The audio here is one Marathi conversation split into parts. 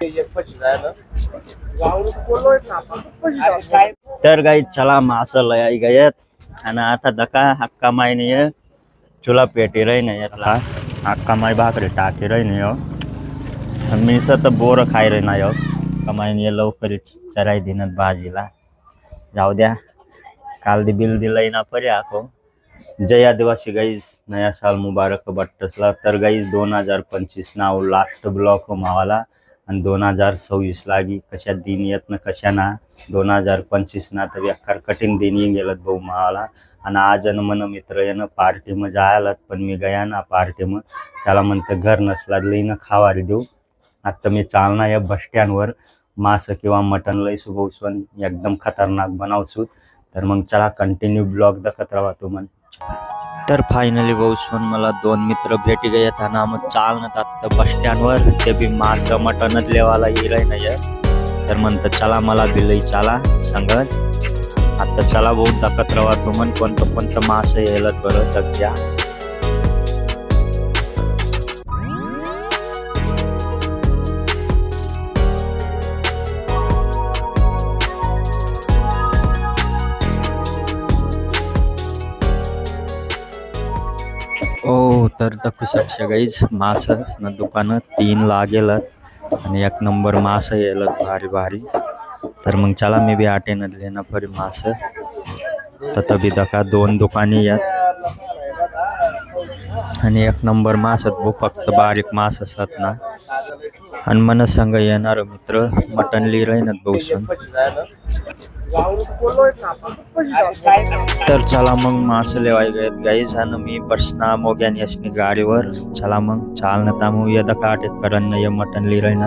तर काही चला मासं लय गयत आणि आता दका हक्का माय नाही चुला पेटी रही नाही यातला हक्का माय भाकरी टाकी रही नाही आणि मी तर बोर खाय रही नाही कमाई नाही लवकर चराई दिनत भाजीला जाऊ द्या काल दी बिल दिलंय ना परी आखो जय आदिवासी गाईज नया साल मुबारक बट्टसला तर गाईज 2025 नाव लास्ट ब्लॉक मावाला आणि 2026 लागी कशा दिन येत ना कशा ना 2025 ना तर अख्खा कठीण दिन येऊन गेलं भाऊ मावाला आणि आज मन मित्र येणं पार्टी में जायला पण मी गया ना पार्टी में त्याला म्हणतं घर नसला लईनं खावारी देऊ आता मी चालना या बस स्टँडवर मांस किंवा मटन लई सुबवसून एकदम खतरनाक बनावसूत तर मग चला कंटिन्यू ब्लॉग दाखवत राहा तुम्ही तर फायनली बसून मला 2 मित्र भेटी गए त्यांना मग चालणं आता बस स्टँडवर ते बी मांस मटनच लेवाला येईल नाही तर म्हणतं चला मला बिलई चला सांगत आता चला बहुत दाखवत राहा तुम्ही कोणतं मांस येईल बरं तर घ्या तर दाखवू शकशा गाईज मास ना दुकानं 3 लागेल आणि 1 नंबर मास येईल भारी भारी तर मग चला मी बी आटेन लेना परी मास तर तभी दका 2 दुकानी यात आणि 1 नंबर मास वो फक्त बारीक मास असत ना आणि मन संग येणार मित्र मटन ली राहीनत बसून तर चला मग मास लेवाय गयत गाईज आणि मी बसना मोग्यान यसनी गाडीवर चला मग चालना तामू यदा काटे करन ये मटन ली राहीना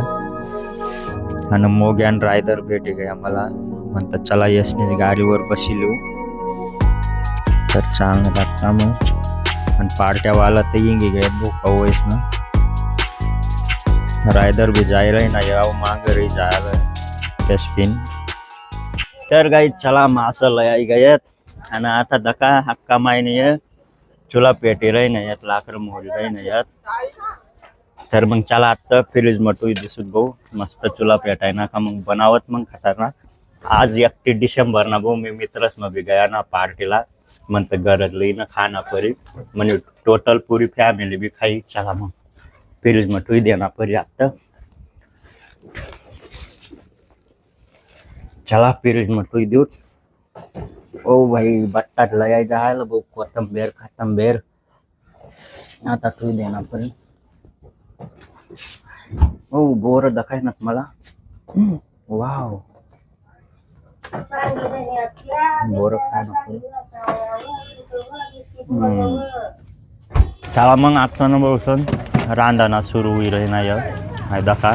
आणि मोग्यान रायदर भेटी गया मला म्हणतात चला यसनी गाडीवर बसिलू तर चालना टाकता मग आणि पार्ट्यावाला तर येंगी गयत भूका वयस ना रायदर भी जाय रही ना याव मांग रही जायला तेस्पिन तर गाई चला मास लय गयत आणि आता दका हक्का माय नाही चुला पेटी रही नाही यात लाकर मोहरी रही नाही यात तर मग चला आता फ्रीज मटू दिसत भाऊ मस्त चुला पेटाय ना का मग बनावत मग खतरनाक आज 31 डिसेंबर ना भाऊ मी मित्रच मग भी गया ना पार्टीला म्हणतं गरज लई ना खाना परी म्हणजे टोटल पूरी फॅमिली भी खाई चला मग फ्रीज मटू देना परी आता चला फ्रीज मटू देऊ ओ भाई बट्टाट लय जायला भाऊ कोथंबीर आता तू देना पण ओ बोर दखाय ना मला वाव बोर खाय ना चला मग आता ना बसून रांधाना सुरू हुई रही ना ये दखा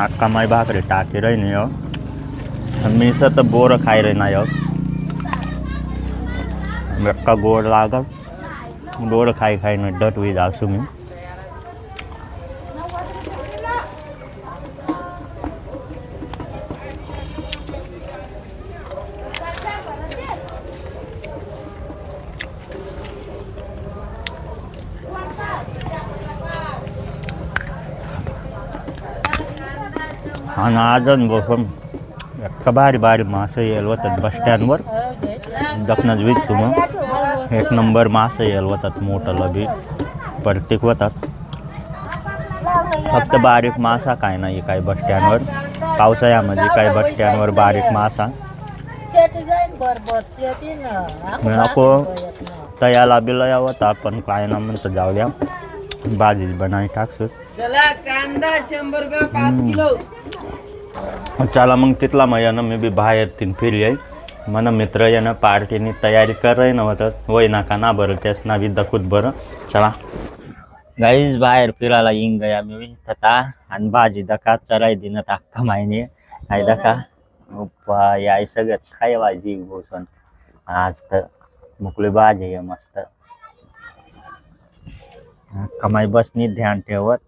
अक्का माय भाकरी टाकी रही नहीं मी तर बोर खाई रही ना अक्का गोड लागल गोड खाई खाई ना डट हुई जासू मी आणि अजून बसून बारी बारी मास येईल होतात बस स्टँडवर दखनच वीज मग 1 नंबर मास येईल होतात मोठं बी प्रत्येक होतात फक्त बारीक मासा काय नाही काय बस स्टँडवर पावसाळ्यामध्ये काय बस स्टँडवर बारीक मासा नको तयाला बिलया होता पण काय ना म्हणतं जाऊ द्या भाजी बनाई टाकसू चला मग तिथला मग यानं मी बी बाहेर 3 फिरली आहे मन मित्र यानं पार्टीनी तयारी कर रही नव्हतं वय नाका ना बरं त्याच ना बी दखूत बरं चला गाईज बाहेर फिरायला येईन गया मी तथा आणि भाजी दका चराई दिन अख्खा माहिने आहे दका उप्पा याय सगळ्यात खाय भाजी बसून आज तर मुकली भाजी आहे मस्त कमाई बसनी ध्यान ठेवत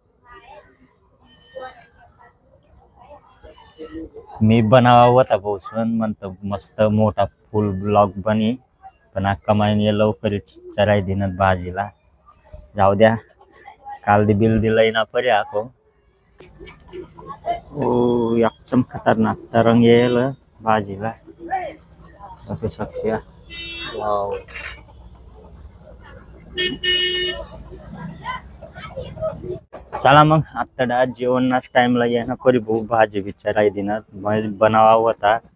मी बनावा होता बसून म्हणतो मस्त मोठा फुल ब्लॉग बनी पण अक्का माहिने लवकर चराई दिनत भाजीला जाऊ द्या काल दी बिल दिलंय ना परी आखो ओ एकदम खतरनाक तरंग येईल भाजीला बघू शकशा. वाव. चला मग आता जेवणाच टाइमला ये ना करी भाऊ भाजी विचाराय दिनात बनावा होता